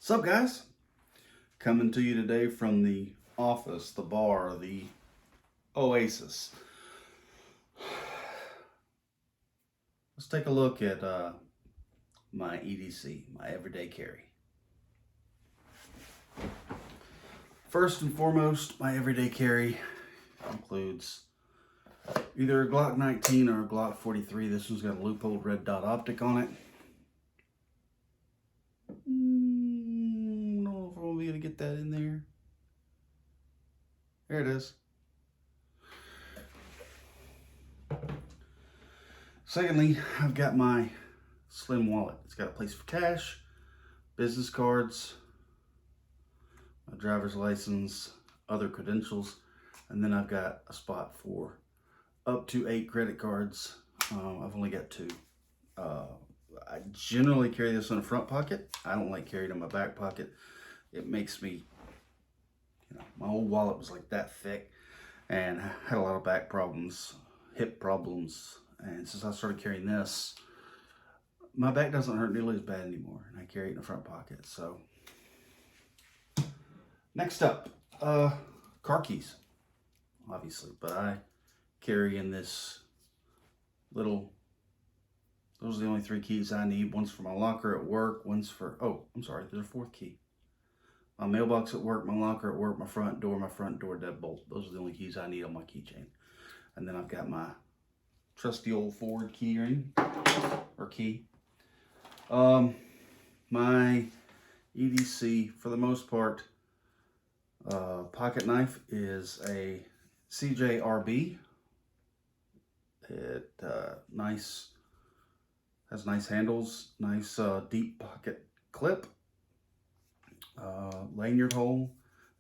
What's up, guys? Coming to you today from the office, the bar, the oasis. Let's take a look at my EDC, my everyday carry. First and foremost, my everyday carry includes either a Glock 19 or a Glock 43. This one's got a loophole red dot optic on it. Don't know if I'm gonna get that in there. There it is. Secondly, I've got my slim wallet. It's got a place for cash, business cards, my driver's license, other credentials, and then I've got a spot for up to 8 credit cards. I've only got 2. I generally carry this in a front pocket. I don't like carrying it in my back pocket. It makes me, my old wallet was like that thick and I had a lot of back problems, hip problems. And since I started carrying this, my back doesn't hurt nearly as bad anymore. And I carry it in the front pocket. So next up, car keys, obviously, but I carry in this little, those are the only 3 keys I need. One's for my locker at work, one's for, there's a 4th key. My mailbox at work, my locker at work, my front door deadbolt. Those are the only keys I need on my keychain. And then I've got my trusty old Ford key ring, or key. My EDC, for the most part, pocket knife is a CJRB. It has nice handles, nice deep pocket clip, lanyard hole,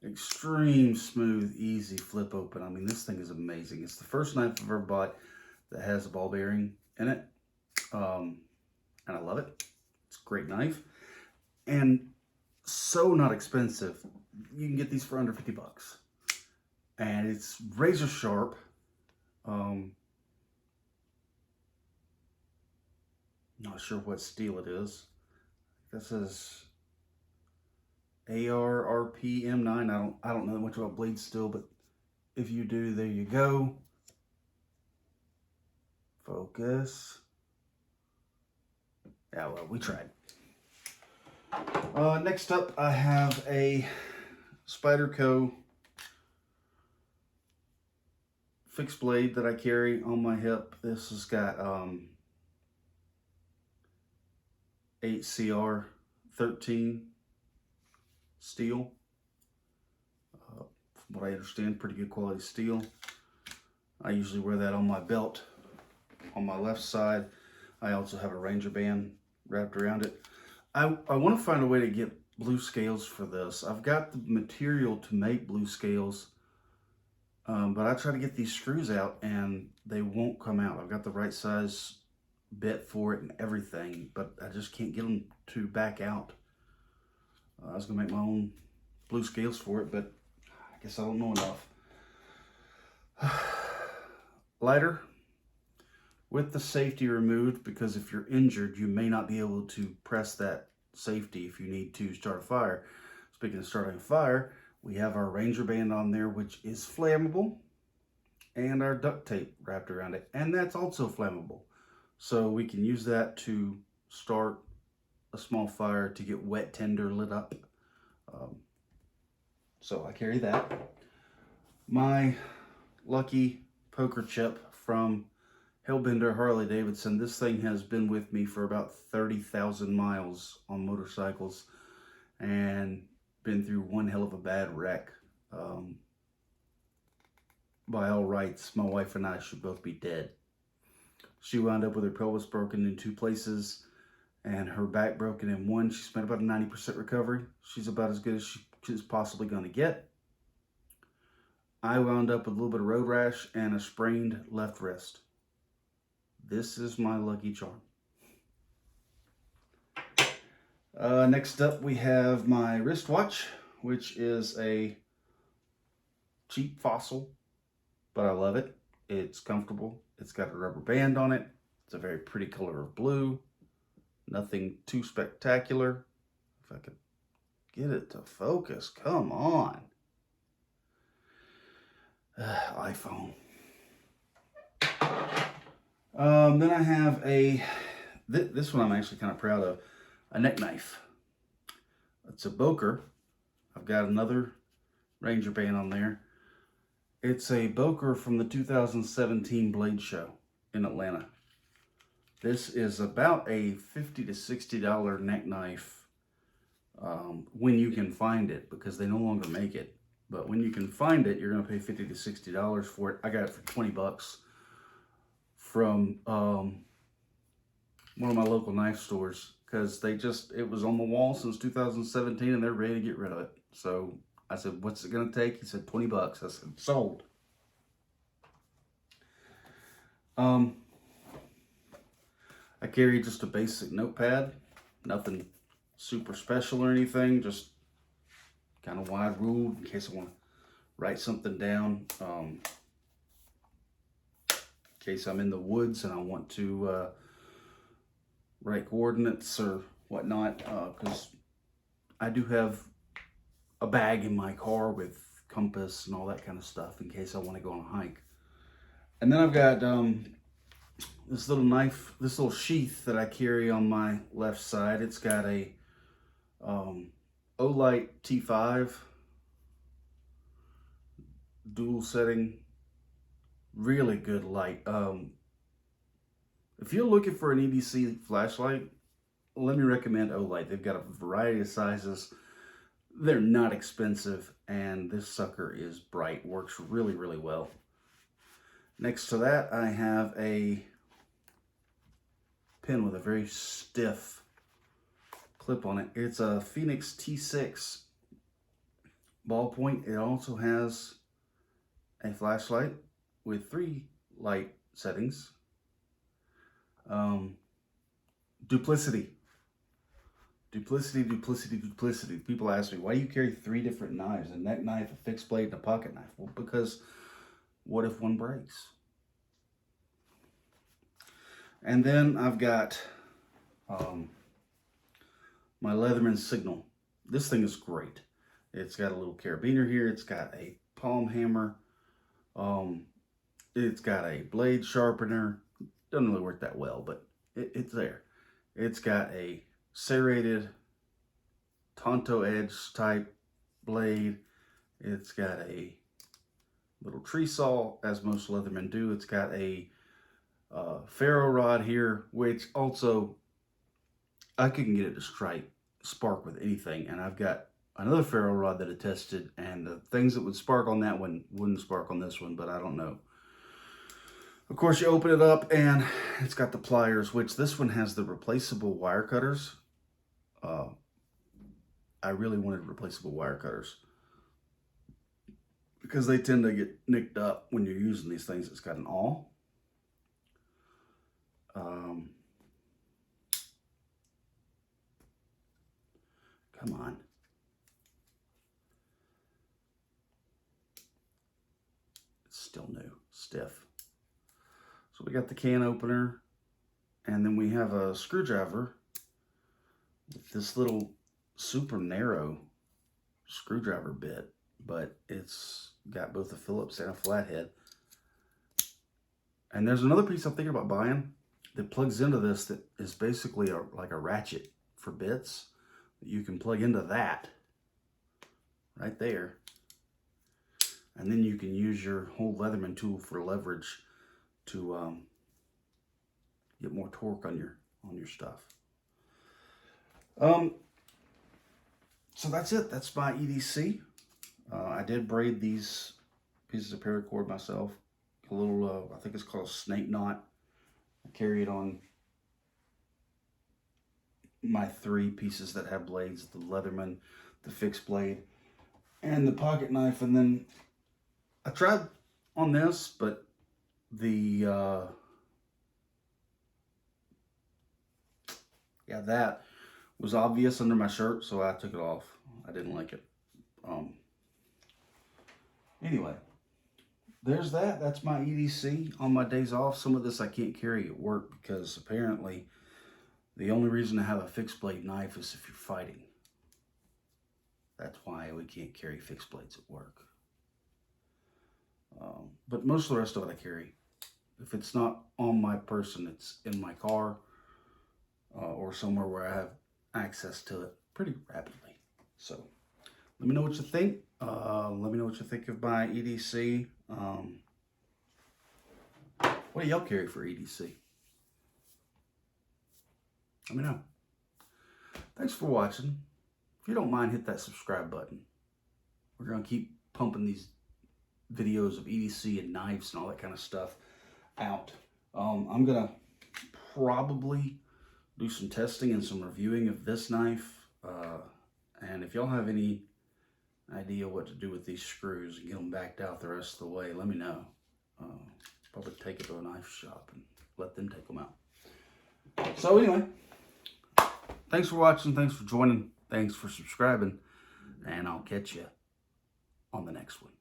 extreme smooth, easy flip open. I mean, this thing is amazing. It's the first knife I've ever bought that has a ball bearing in it, and I love it. It's a great knife, and so not expensive. You can get these for under 50 bucks, and it's razor sharp. Not sure what steel it is. This is ARRP M9. I don't know much about blade steel, but if you do, there you go. Focus. Yeah, well, we tried. Next up, I have a Spyderco fixed blade that I carry on my hip. This has got 8CR13 steel. From what I understand, pretty good quality steel. I usually wear that on my belt on my left side. I also have a Ranger band wrapped around it. I want to find a way to get blue scales for this. I've got the material to make blue scales, but I try to get these screws out and they won't come out. I've got the right size bit for it and everything, but I just can't get them to back out. I was gonna make my own blue scales for it, but I guess I don't know enough. Lighter with the safety removed, because if you're injured, you may not be able to press that safety if you need to start a fire. Speaking of starting a fire, we have our Ranger band on there, which is flammable, and our duct tape wrapped around it, and that's also flammable. So we can use that to start a small fire to get wet tinder lit up. So I carry that. My lucky poker chip from Hellbender Harley Davidson. This thing has been with me for about 30,000 miles on motorcycles and been through one hell of a bad wreck. By all rights, my wife and I should both be dead. She wound up with her pelvis broken in 2 places and her back broken in 1. She spent about a 90% recovery. She's about as good as she's possibly going to get. I wound up with a little bit of road rash and a sprained left wrist. This is my lucky charm. Next up, we have my wristwatch, which is a cheap Fossil, but I love it. It's comfortable. It's got a rubber band on it. It's a very pretty color of blue. Nothing too spectacular. If I could Get it to focus. Come on. iPhone. Then I have this one I'm actually kind of proud of, a neck knife. It's a Boker. I've got another Ranger band on there. It's a Boker from the 2017 Blade Show in Atlanta. This is about a $50 to $60 neck knife when you can find it, because they no longer make it. But when you can find it, you're going to pay $50 to $60 for it. I got it for 20 bucks from one of my local knife stores, because it was on the wall since 2017 and they're ready to get rid of it. So I said, what's it going to take? He said, 20 bucks. I said, sold. I carry just a basic notepad, nothing super special or anything, just kind of wide ruled in case I want to write something down. In case I'm in the woods and I want to write coordinates or whatnot, because I do have a bag in my car with compass and all that kind of stuff in case I want to go on a hike. And then I've got this little knife, this little sheath that I carry on my left side. It's got a Olight T5 dual setting, really good light. If you're looking for an EDC flashlight, let me recommend Olight. They've got a variety of sizes. They're not expensive, and this sucker is bright, works really, really well. Next to that, I have a pen with a very stiff clip on it. It's a Phoenix T6 ballpoint. It also has a flashlight with 3 light settings. Duplicity. People ask me, why do you carry 3 different knives? A neck knife, a fixed blade, and a pocket knife? Well, because what if one breaks? And then I've got my Leatherman Signal. This thing is great. It's got a little carabiner here. It's got a palm hammer. It's got a blade sharpener. Doesn't really work that well, but it's there. It's got a serrated Tonto edge type blade. It's got a little tree saw, as most Leathermen do. It's got a ferro rod here, which also I couldn't get it to spark with anything. And I've got another ferro rod that I tested, and the things that would spark on that one wouldn't spark on this one, but I don't know. Of course, you open it up and it's got the pliers, which this one has the replaceable wire cutters. I really wanted replaceable wire cutters because they tend to get nicked up when you're using these things. It's got an awl. Come on. It's still new, stiff. So we got the can opener, and then we have a screwdriver with this little super narrow screwdriver bit, but it's got both a Phillips and a flathead. And there's another piece I'm thinking about buying that plugs into this that is basically like a ratchet for bits. You can plug into that right there, and then you can use your whole Leatherman tool for leverage to get more torque on your stuff. So that's it. That's my EDC. I did braid these pieces of paracord myself. A little, I think it's called a snake knot. I carry it on my 3 pieces that have blades: the Leatherman, the fixed blade, and the pocket knife. And then I tried on this, but that was obvious under my shirt, so I took it off. I didn't like it. Anyway, there's that. That's my EDC on my days off. Some of this I can't carry at work because apparently the only reason to have a fixed blade knife is if you're fighting. That's why we can't carry fixed blades at work. But most of the rest of it I carry. If it's not on my person, it's in my car or somewhere where I have access to it pretty rapidly. So let me know what you think. Let me know what you think of my EDC. What do y'all carry for EDC? Let me know. Thanks for watching. If you don't mind, hit that subscribe button. We're going to keep pumping these videos of EDC and knives and all that kind of stuff out. I'm going to probably do some testing and some reviewing of this knife. And if y'all have any idea what to do with these screws and get them backed out the rest of the way, let me know. Probably take it to a knife shop and let them take them out. So anyway, thanks for watching, thanks for joining, thanks for subscribing, and I'll catch you on the next one.